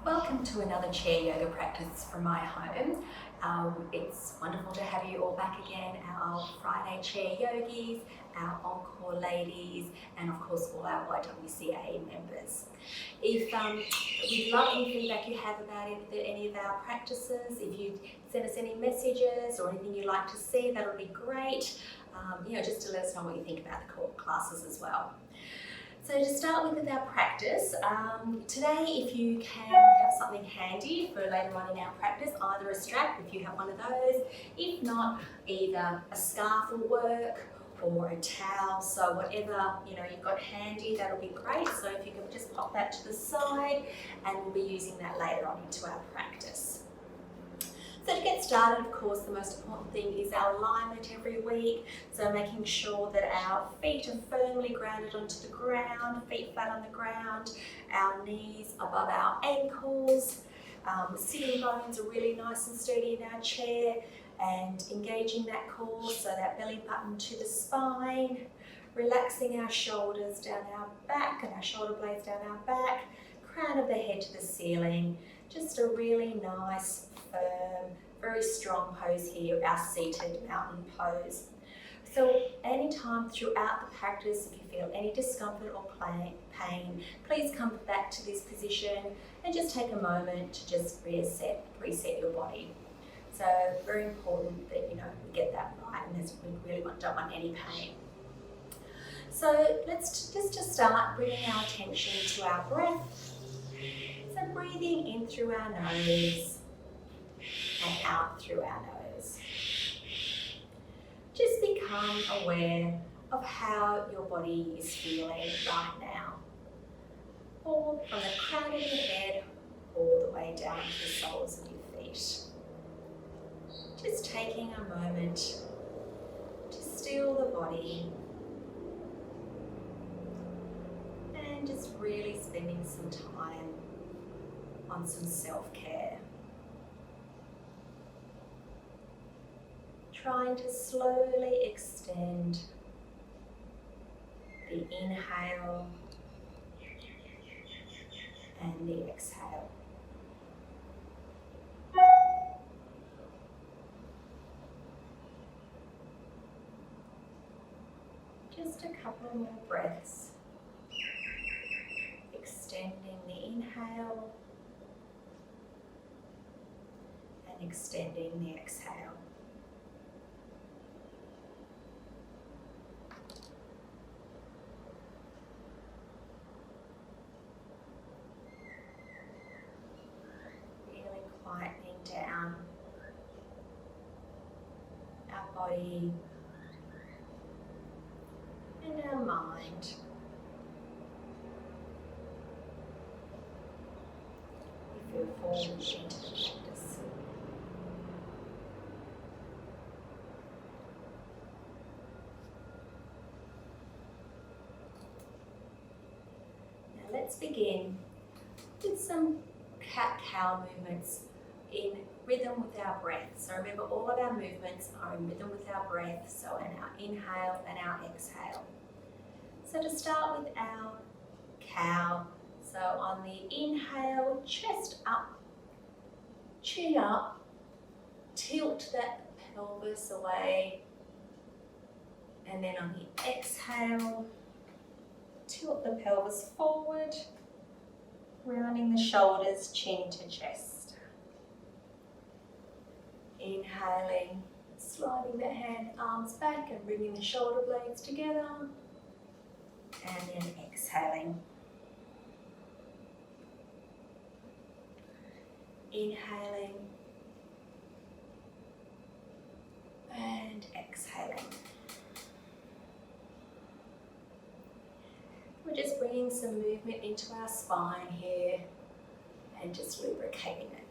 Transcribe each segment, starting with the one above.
Welcome to another chair yoga practice from my home. It's wonderful to have you all back again, our Friday chair yogis, our encore ladies, and of course all our YWCA members. We'd love any feedback you have about any of our practices. If you send us any messages or anything you'd like to see, that would be great. Just to let us know what you think about the classes as well. So to start with our practice, today if you can have something handy for later on in our practice, either a strap if you have one of those, if not either a scarf will work or a towel, so whatever you've got handy, that'll be great. So if you can just pop that to the side, and we'll be using that later on into our practice. So to get started, of course, the most important thing is our alignment every week. So making sure that our feet are firmly grounded onto the ground, feet flat on the ground, our knees above our ankles, sitting bones are really nice and sturdy in our chair, and engaging that core, so that belly button to the spine, relaxing our shoulders down our back and our shoulder blades down our back, crown of the head to the ceiling. Just a really nice, firm, very strong pose here, our seated mountain pose. So anytime throughout the practice, if you feel any discomfort or pain, please come back to this position and just take a moment to just reset your body. So very important that we get that right, and we really don't want any pain. So let's just to start bringing our attention to our breath. So breathing in through our nose and out through our nose. Just become aware of how your body is feeling right now. All from the crown of your head all the way down to the soles of your feet. Just taking a moment to still the body and just really spending some time on some self-care. Trying to slowly extend the inhale and the exhale. Just a couple more breaths. Extending the inhale and extending the exhale. Really quietening down our body and our mind. If you're falling into the practice. Now let's begin with some cat-cow movements in rhythm with our breath. So remember, all of our movements are in rhythm with our breath, so in our inhale and our exhale. So to start with our cow, so on the inhale, chest up, chin up, tilt that pelvis away, and then on the exhale, tilt the pelvis forward, rounding the shoulders, chin to chest. Inhaling, sliding the arms back and bringing the shoulder blades together. And then exhaling. Inhaling. And exhaling. We're just bringing some movement into our spine here and just lubricating it.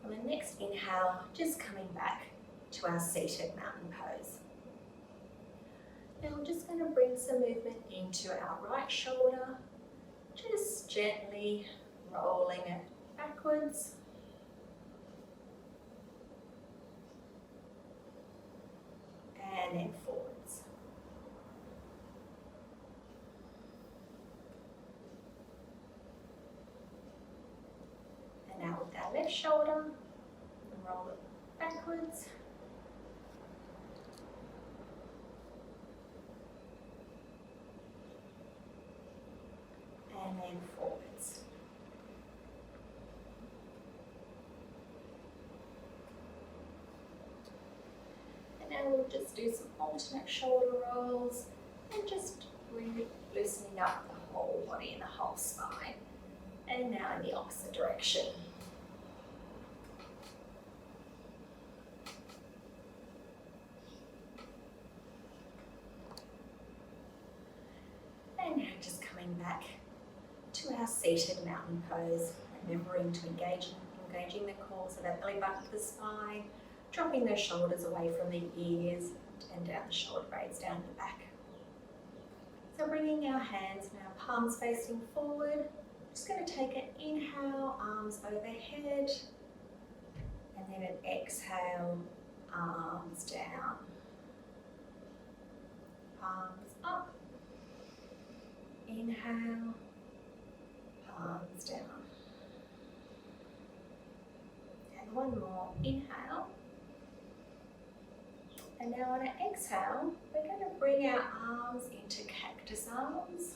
On the next inhale, just coming back to our seated mountain pose. Now we're just going to bring some movement into our right shoulder, just gently rolling it backwards. And then forwards. and then forwards. And now we'll just do some alternate shoulder rolls and just really loosening up the whole body and the whole spine. And now in the opposite direction. And now just coming back to our seated mountain pose, remembering to engaging the core, so that belly button to the spine, dropping those shoulders away from the ears and down the shoulder blades down the back. So bringing our hands and our palms facing forward, just going to take an inhale, arms overhead, and then an exhale, arms down, palms up, inhale, palms down, and one more, inhale, and now on an exhale, we're going to bring our arms into cactus arms,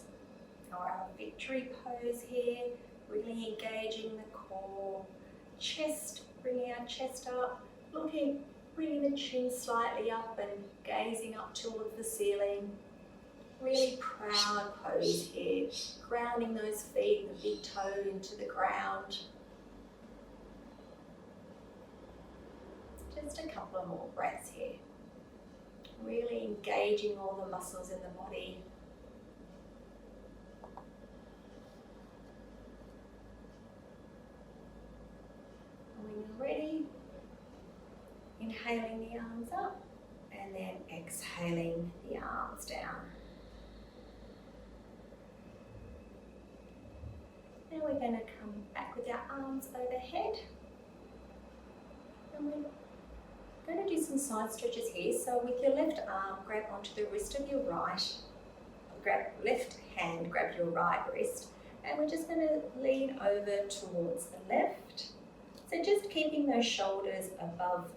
or our victory pose here, really engaging the core, chest, bringing our chest up, bringing the chin slightly up and gazing up towards the ceiling. Really proud pose here, grounding those feet, the big toe into the ground. Just a couple of more breaths here. Really engaging all the muscles in the body. And when you're ready, inhaling the arms up and then exhaling the arms down. Now we're going to come back with our arms overhead. And we're going to do some side stretches here. So with your left arm, grab onto the wrist of your right. Left hand, grab your right wrist. And we're just going to lean over towards the left. So just keeping those shoulders above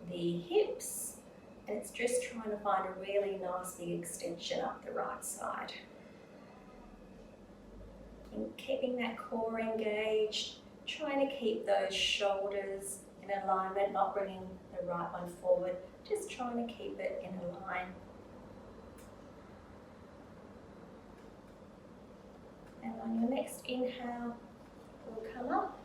the hips. And it's just trying to find a really nice big extension up the right side. And keeping that core engaged, trying to keep those shoulders in alignment, not bringing the right one forward, just trying to keep it in a line. And on your next inhale, we'll come up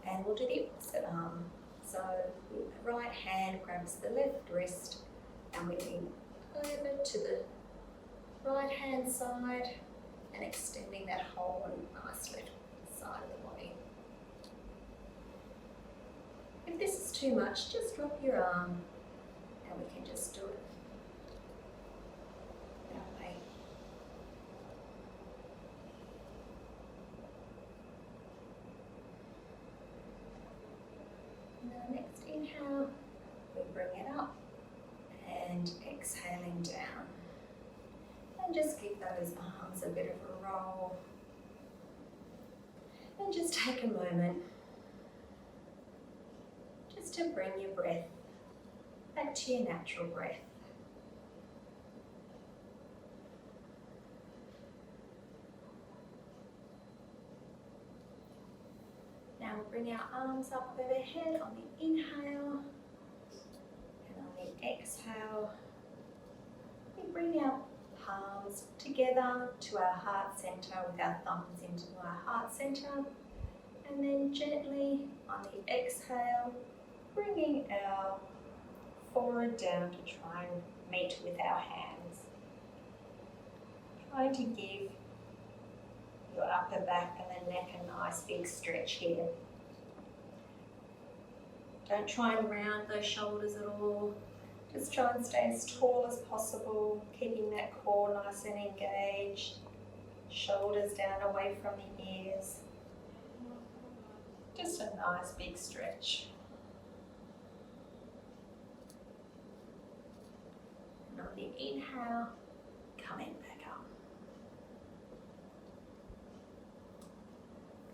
and we'll do the opposite arm. So the right hand grabs the left wrist and we lean over to the right hand side and extending that whole nice left side of the body. If this is too much, just drop your arm and we can just do it that way. Now next inhale, we bring it up and exhaling down. And just give those arms a bit of a roll. And just take a moment just to bring your breath back to your natural breath. Now we'll bring our arms up overhead on the inhale, and on the exhale, we bring our palms together to our heart center with our thumbs into our heart center, and then gently on the exhale, bringing our forehead down to try and meet with our hands. Trying to give your upper back and the neck a nice big stretch here. Don't try and round those shoulders at all. Just try and stay as tall as possible, keeping that core nice and engaged, shoulders down away from the ears. Just a nice big stretch. And on the inhale, coming back up.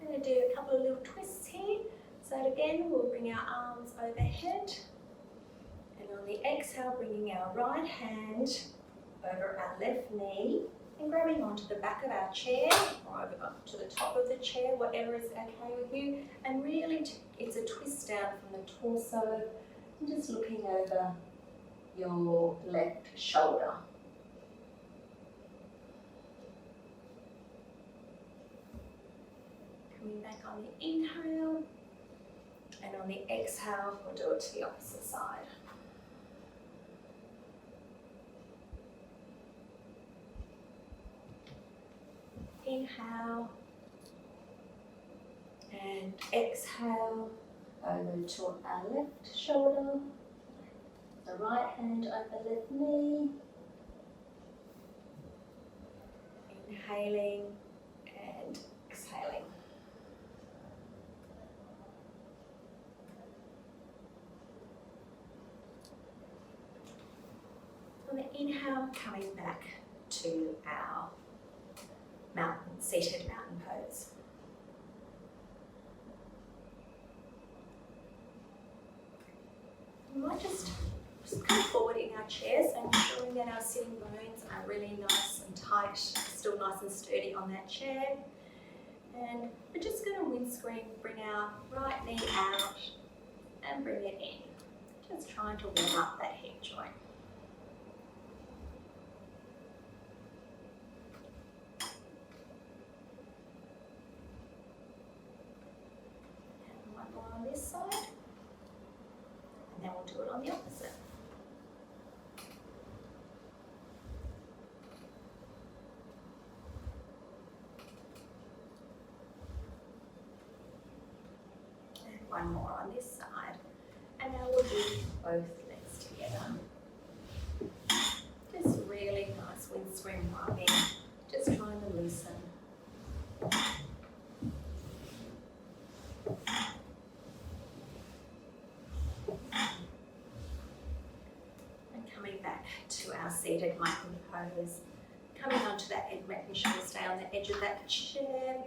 I'm going to do a couple of little twists here. So again, we'll bring our arms overhead. And on the exhale, bringing our right hand over our left knee And grabbing onto the back of our chair or over to the top of the chair, whatever is okay with you. And really, it's a twist down from the torso and just looking over your left shoulder. Coming back on the inhale, and on the exhale, we'll do it to the opposite side. Inhale and exhale over to our left shoulder, the right hand over left knee, inhaling and exhaling. On the inhale, coming back to our seated mountain pose. We might just come forward in our chairs and ensuring that our sitting bones are really nice and tight, still nice and sturdy on that chair. And we're just going to windscreen, bring our right knee out and bring it in. Just trying to warm up that hip joint. And one more on this side. And then we'll do it on the opposite. One more on this side, and now we'll do both legs together. Just really nice windscreen rubbing, just trying to loosen. And coming back to our seated mountain pose, coming onto that edge, making sure we stay on the edge of that chair,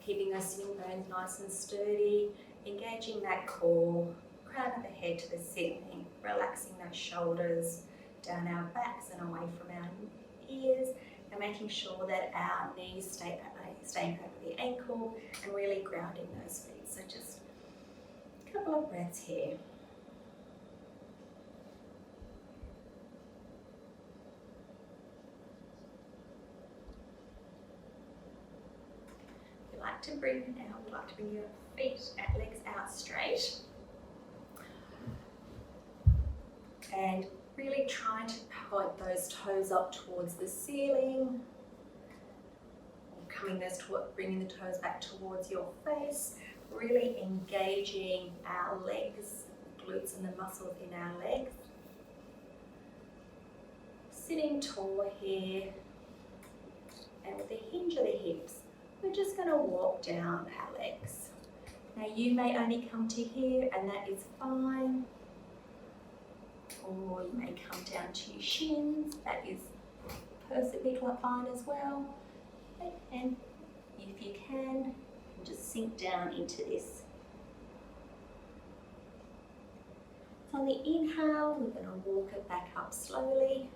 keeping those sitting bones nice and sturdy. Engaging that core, crown of the head to the ceiling, relaxing those shoulders down our backs and away from our ears, and making sure that our knees staying over the ankle and really grounding those feet. So just a couple of breaths here. If you like to bring your feet and legs out straight, and really trying to point those toes up towards the ceiling, bringing the toes back towards your face, really engaging our legs, glutes and the muscles in our legs. Sitting tall here, and with the hinge of the hips, we're just going to walk down our legs. Now you may only come to here, and that is fine. Or you may come down to your shins, that is perfectly fine as well. And if you can, just sink down into this. So on the inhale, we're going to walk it back up slowly.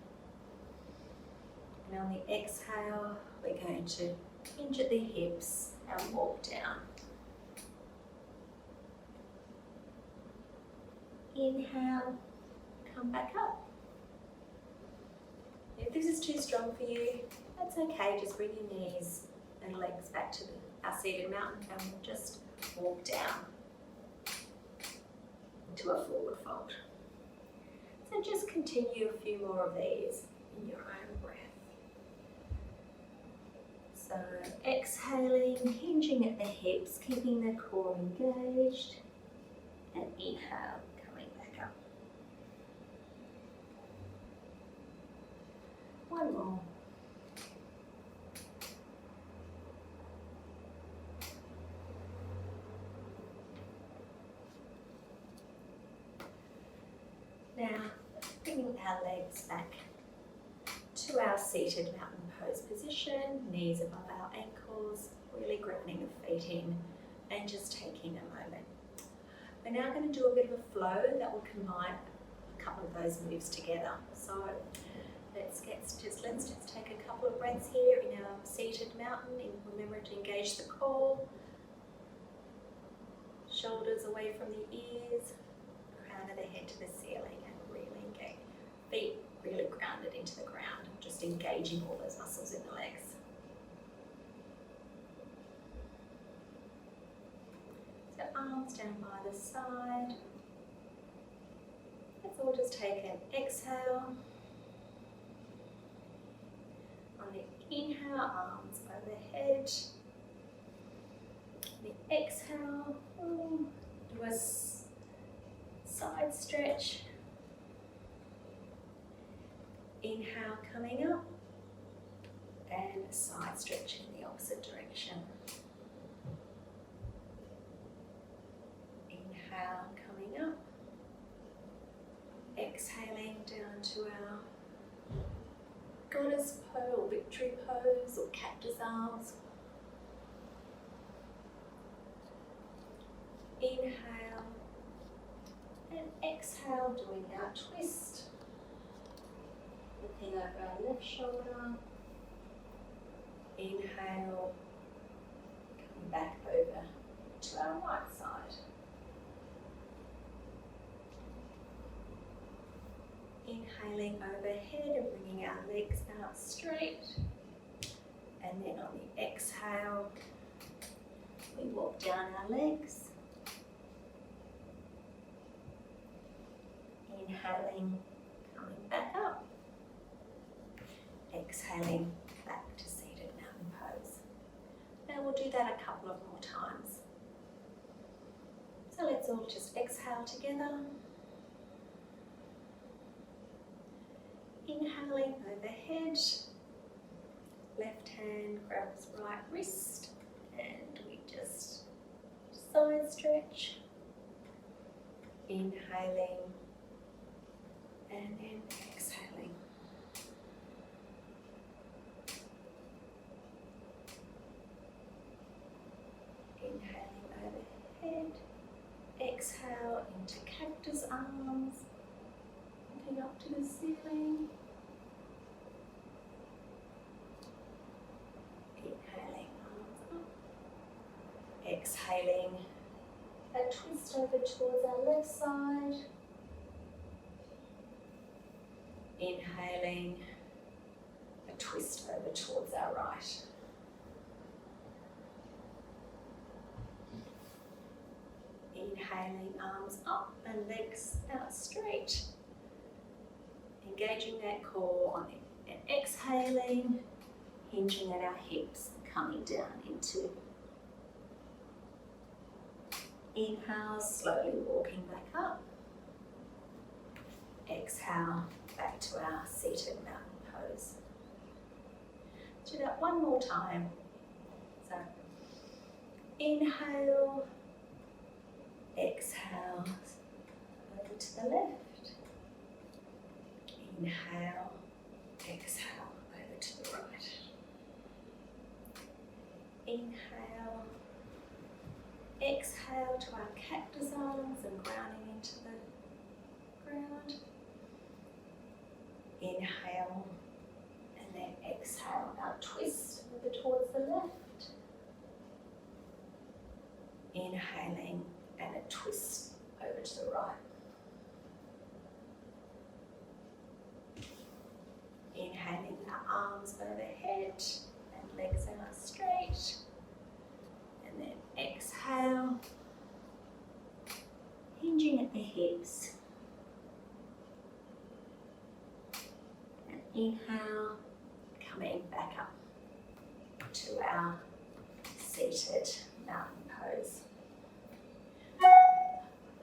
And on the exhale, we're going to hinge at the hips and walk down. Inhale, come back up. If this is too strong for you, that's okay. Just bring your knees and legs back to our seated mountain, and we'll just walk down into a forward fold. So just continue a few more of these in your own breath. So exhaling, hinging at the hips, keeping the core engaged, and inhale, coming back up. One more. Now, bringing our legs back to our seated mountain pose position, knees above our ankles, really grounding the feet in and just taking a moment. We're now going to do a bit of a flow that will combine a couple of those moves together. So Let's just take a couple of breaths here in our seated mountain, and remember to engage the core, shoulders away from the ears, crown of the head to the ceiling, and really engage. Feet really grounded into the ground, just engaging all those muscles in the legs. So arms down by the side. Let's all just take an exhale. On the inhale, arms overhead. The exhale, do a side stretch. Inhale coming up, and side stretch in the opposite direction. Inhale coming up, exhaling down to our goddess pose or victory pose or cactus arms. Inhale and exhale, doing our twist. Looking over our left shoulder. Inhale, coming back over to our right side. Inhaling overhead and bringing our legs out straight. And then on the exhale, we walk down our legs. Inhaling, coming back up. Exhaling, back to seated mountain pose. Now we'll do that a couple of more times. So let's all just exhale together. Inhaling overhead, left hand grabs right wrist, and we just side stretch. Inhaling and then exhaling. Inhaling overhead, exhale into cactus arms, looking up to the ceiling. Inhaling, arms up. Exhaling, a twist over towards our left side. Inhaling, a twist over towards our right. Inhaling, arms up and legs out straight. Engaging that core on it. And exhaling, hinging at our hips, coming down into. Inhale, slowly walking back up. Exhale, back to our seated mountain pose. Let's do that one more time. So, inhale, exhale, over to the left. Inhale, exhale, over to the right. Inhale, exhale to our cactus arms and grounding into the ground. Inhale and then exhale, our twist over towards the left. Inhaling and a twist over to the right. Inhaling our arms overhead and legs out straight. And then exhale, hinging at the hips. And inhale, coming back up to our seated mountain pose.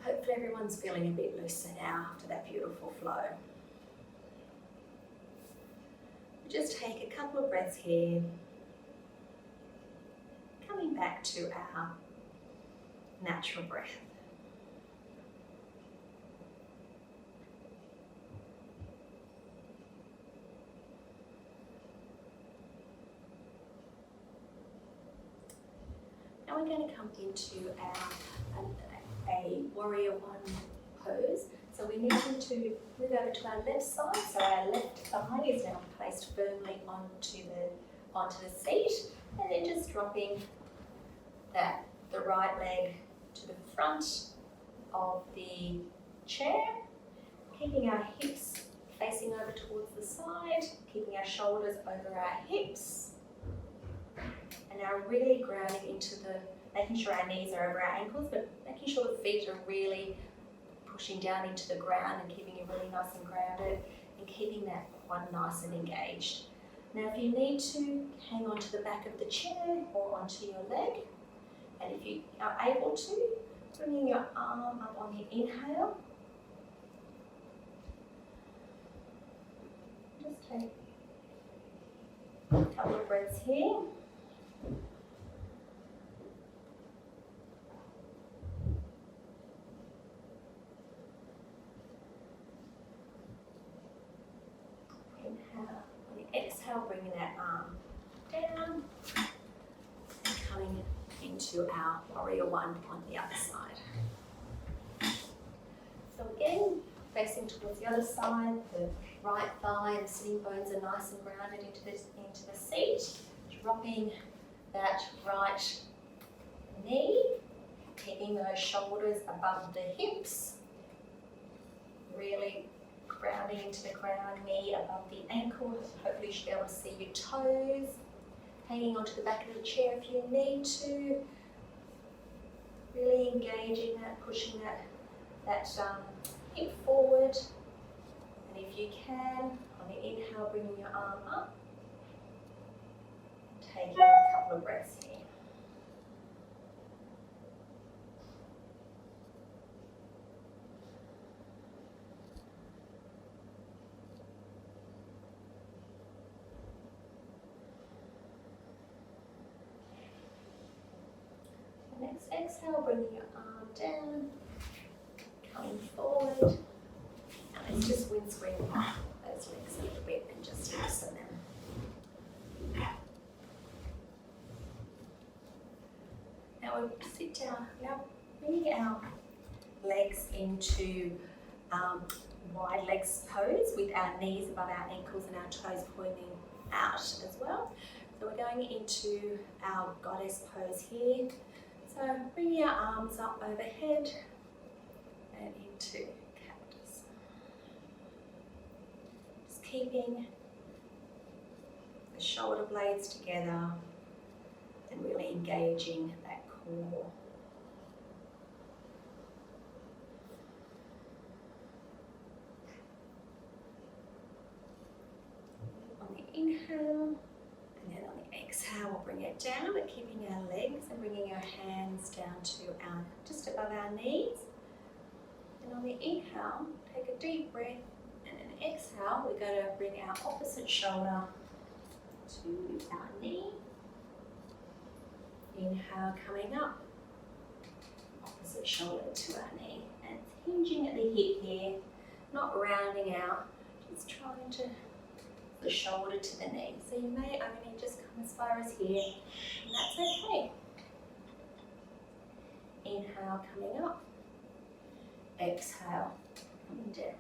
Hopefully everyone's feeling a bit looser now after that beautiful flow. Just take a couple of breaths here. Coming back to our natural breath. Now we're going to come into a warrior one pose. So we need to move over to our left side. So our left thigh is now placed firmly onto the seat, and then just dropping the right leg to the front of the chair, keeping our hips facing over towards the side, keeping our shoulders over our hips, and now really grounding into making sure our knees are over our ankles, but making sure the feet are really pushing down into the ground and keeping it really nice and grounded, and keeping that one nice and engaged. Now if you need to, hang on to the back of the chair or onto your leg, and if you are able to, bringing your arm up on the inhale. Just take a couple of breaths here. Inhale. On the exhale, bringing that arm down and coming into our warrior one on the other side. So again, facing towards the other side, the right thigh and the sitting bones are nice and grounded into the seat. Dropping that right knee, keeping those shoulders above the hips, really grounding into the ground, knee above the ankles. Hopefully you should be able to see your toes. Hanging onto the back of the chair if you need to. Really engaging that, pushing that hip forward. And if you can, on the inhale, bringing your arm up. Taking a couple of breaths here. Next exhale, bringing your arm down, coming forward. Now let's just windscreen those legs a little bit and just loosen them. Now we'll sit down, now bringing our legs into wide legs pose with our knees above our ankles and our toes pointing out as well. So we're going into our goddess pose here. So bring your arms up overhead and into cactus. Just keeping the shoulder blades together and really engaging that core. On the inhale, and then on the exhale, we'll bring it down, but keeping our legs and bringing our hands down to just above our knees. And on the inhale, take a deep breath, and then exhale, we're going to bring our opposite shoulder to our knee. Inhale, coming up, opposite shoulder to our knee. And it's hinging at the hip here, not rounding out, just trying to the shoulder to the knee. So you may only just come as far as here, and that's okay. Inhale, coming up. Exhale, coming down.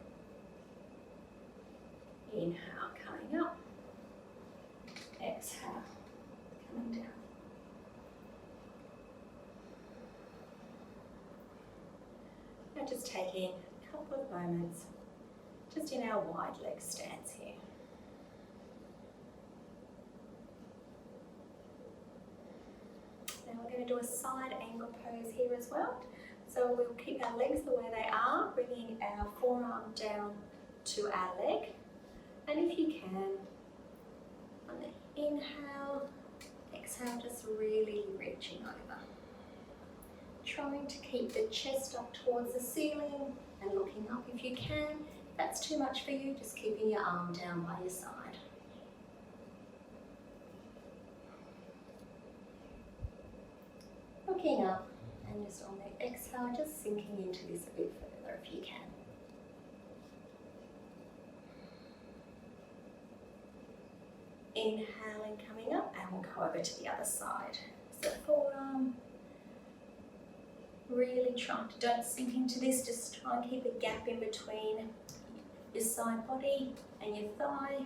Inhale, coming up. Exhale, coming down. Now just taking a couple of moments just in our wide leg stance here. Now we're going to do a side angle pose here as well. So we'll keep our legs the way they are, bringing our forearm down to our leg. And if you can, on the inhale, exhale, just really reaching over. Trying to keep the chest up towards the ceiling and looking up if you can. If that's too much for you, just keeping your arm down by your side. Looking up, and just on the exhale, just sinking into this a bit further if you can. Inhaling, coming up, and we'll go over to the other side. So forearm, Really don't sink into this, just try and keep a gap in between your side body and your thigh,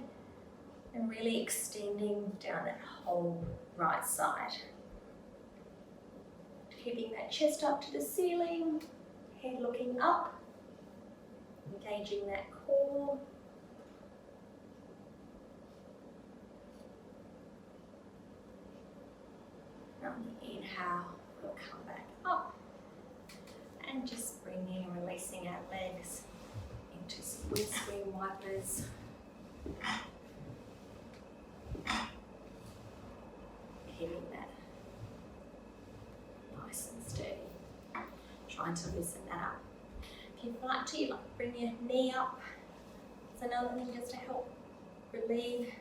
and really extending down that whole right side. Keeping that chest up to the ceiling, head looking up, engaging that core. On the inhale, we'll come back up and just bringing and releasing our legs into some windscreen wipers. Keeping that nice and steady. Trying to loosen that up. If you'd like to, you like bring your knee up. It's another thing just to help relieve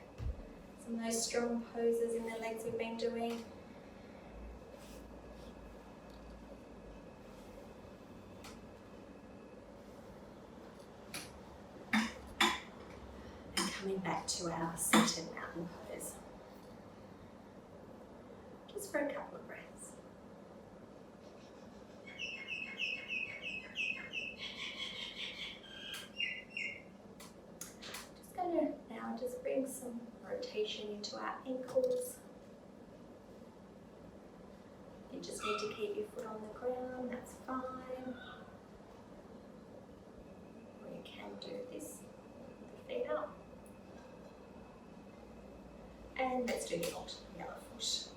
some of those strong poses in the legs we've been doing. And coming back to our seated mountain pose. Just for a couple of breaths. Now just bring some rotation into our ankles. You just need to keep your foot on the ground, that's fine. Or you can do this with the feet up. And let's do the alternate yellow foot.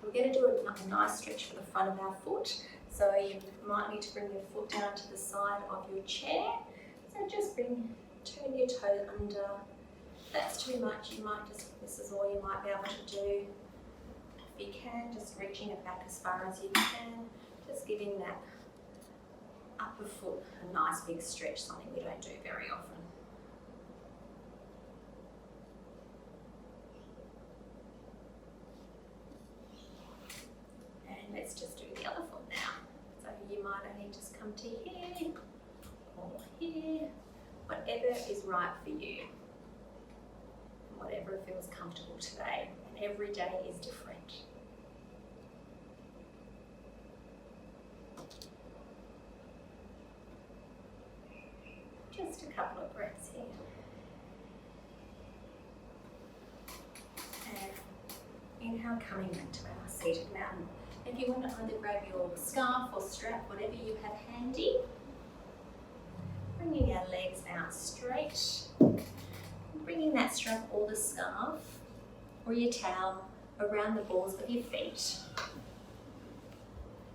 We're going to do a nice stretch for the front of our foot. So you might need to bring your foot down to the side of your chair. So just turn your toe under. If that's too much, you might this is all you might be able to do. If you can, just reaching it back as far as you can. Just giving that upper foot a nice big stretch, something we don't do very often. Let's just do the other foot now. So you might only just come to here or here, whatever is right for you, and whatever feels comfortable today. And every day is different. Just a couple of breaths here. And inhale, coming back to our seated mountain. If you want to either grab your scarf or strap, whatever you have handy, bringing our legs out straight, bringing that strap or the scarf or your towel around the balls of your feet.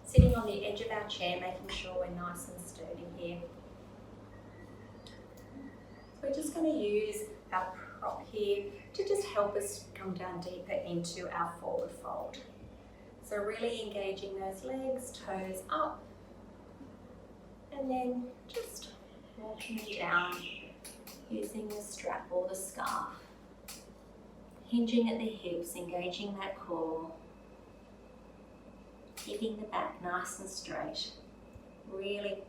Sitting on the edge of our chair, making sure we're nice and sturdy here. So we're just going to use our prop here to just help us come down deeper into our forward fold. So really engaging those legs, toes up, and then just walking down using the strap or the scarf. Hinging at the hips, engaging that core, keeping the back nice and straight. Really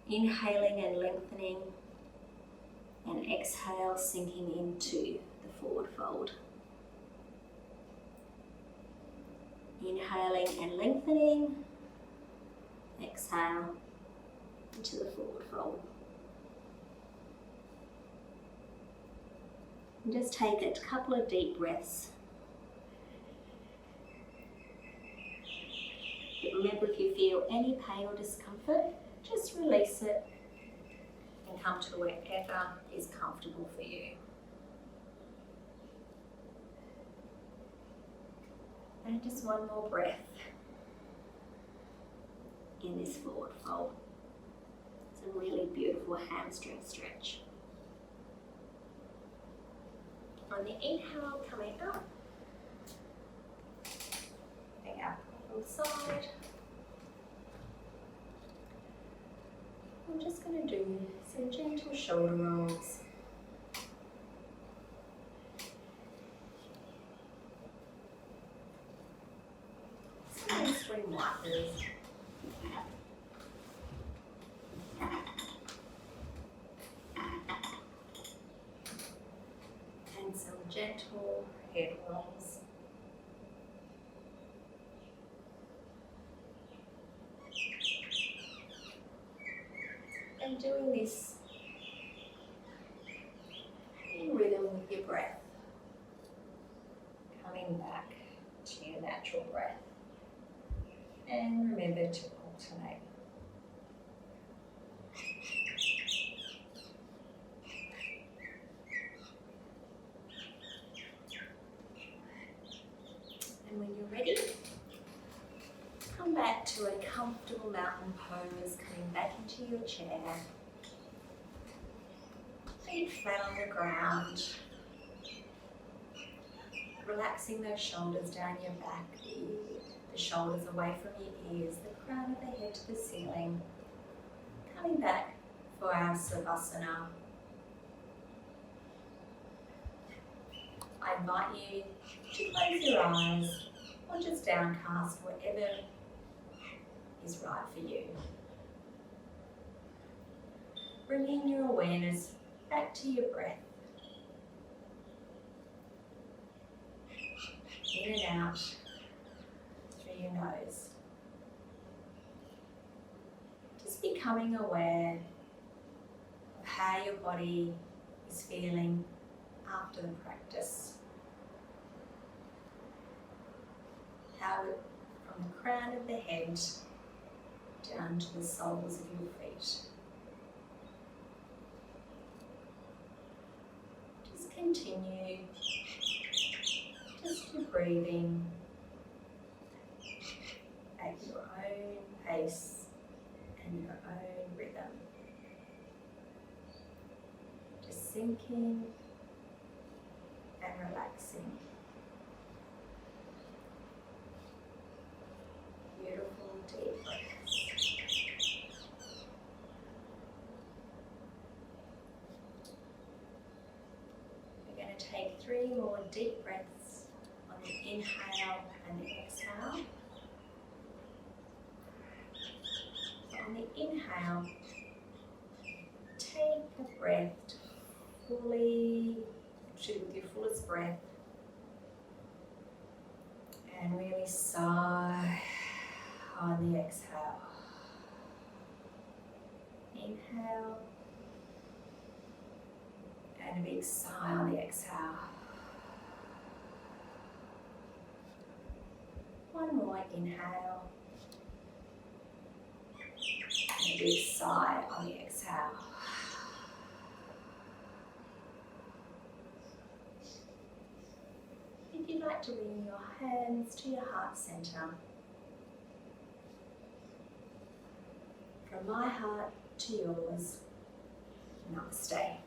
inhaling and lengthening, and exhale, sinking into the forward fold. Inhaling and lengthening, exhale into the forward fold. And just take a couple of deep breaths. But remember, if you feel any pain or discomfort, just release it and come to wherever is comfortable for you. And just one more breath in this forward fold. It's a really beautiful hamstring stretch. On the inhale, coming up, bring our from the side. I'm just going to do some gentle shoulder rolls. Some spring wipers. And doing this in rhythm with your breath. Coming back to your natural breath. And remember to alternate. And when you're ready, come back to a comfortable mountain pose, coming back into your chair. Feet flat on the ground. Relaxing those shoulders down your back, the shoulders away from your ears, the crown of the head to the ceiling. Coming back for our Savasana. I invite you to close your eyes or just downcast, whatever is right for you. Bringing your awareness back to your breath. In and out through your nose. Just becoming aware of how your body is feeling after the practice. How from the crown of the head down to the soles of your feet. Just continue just your breathing at your own pace and your own rhythm. Just sinking and relaxing. Beautiful deep breaths. We're going to take 3 more deep breaths. On the inhale and the exhale. So on the inhale, take a breath fully, with your fullest breath, and really sigh on the exhale. Inhale, and a big sigh on the exhale. One more inhale, and a big sigh on the exhale. If you'd like to bring your hands to your heart center, from my heart to yours, namaste.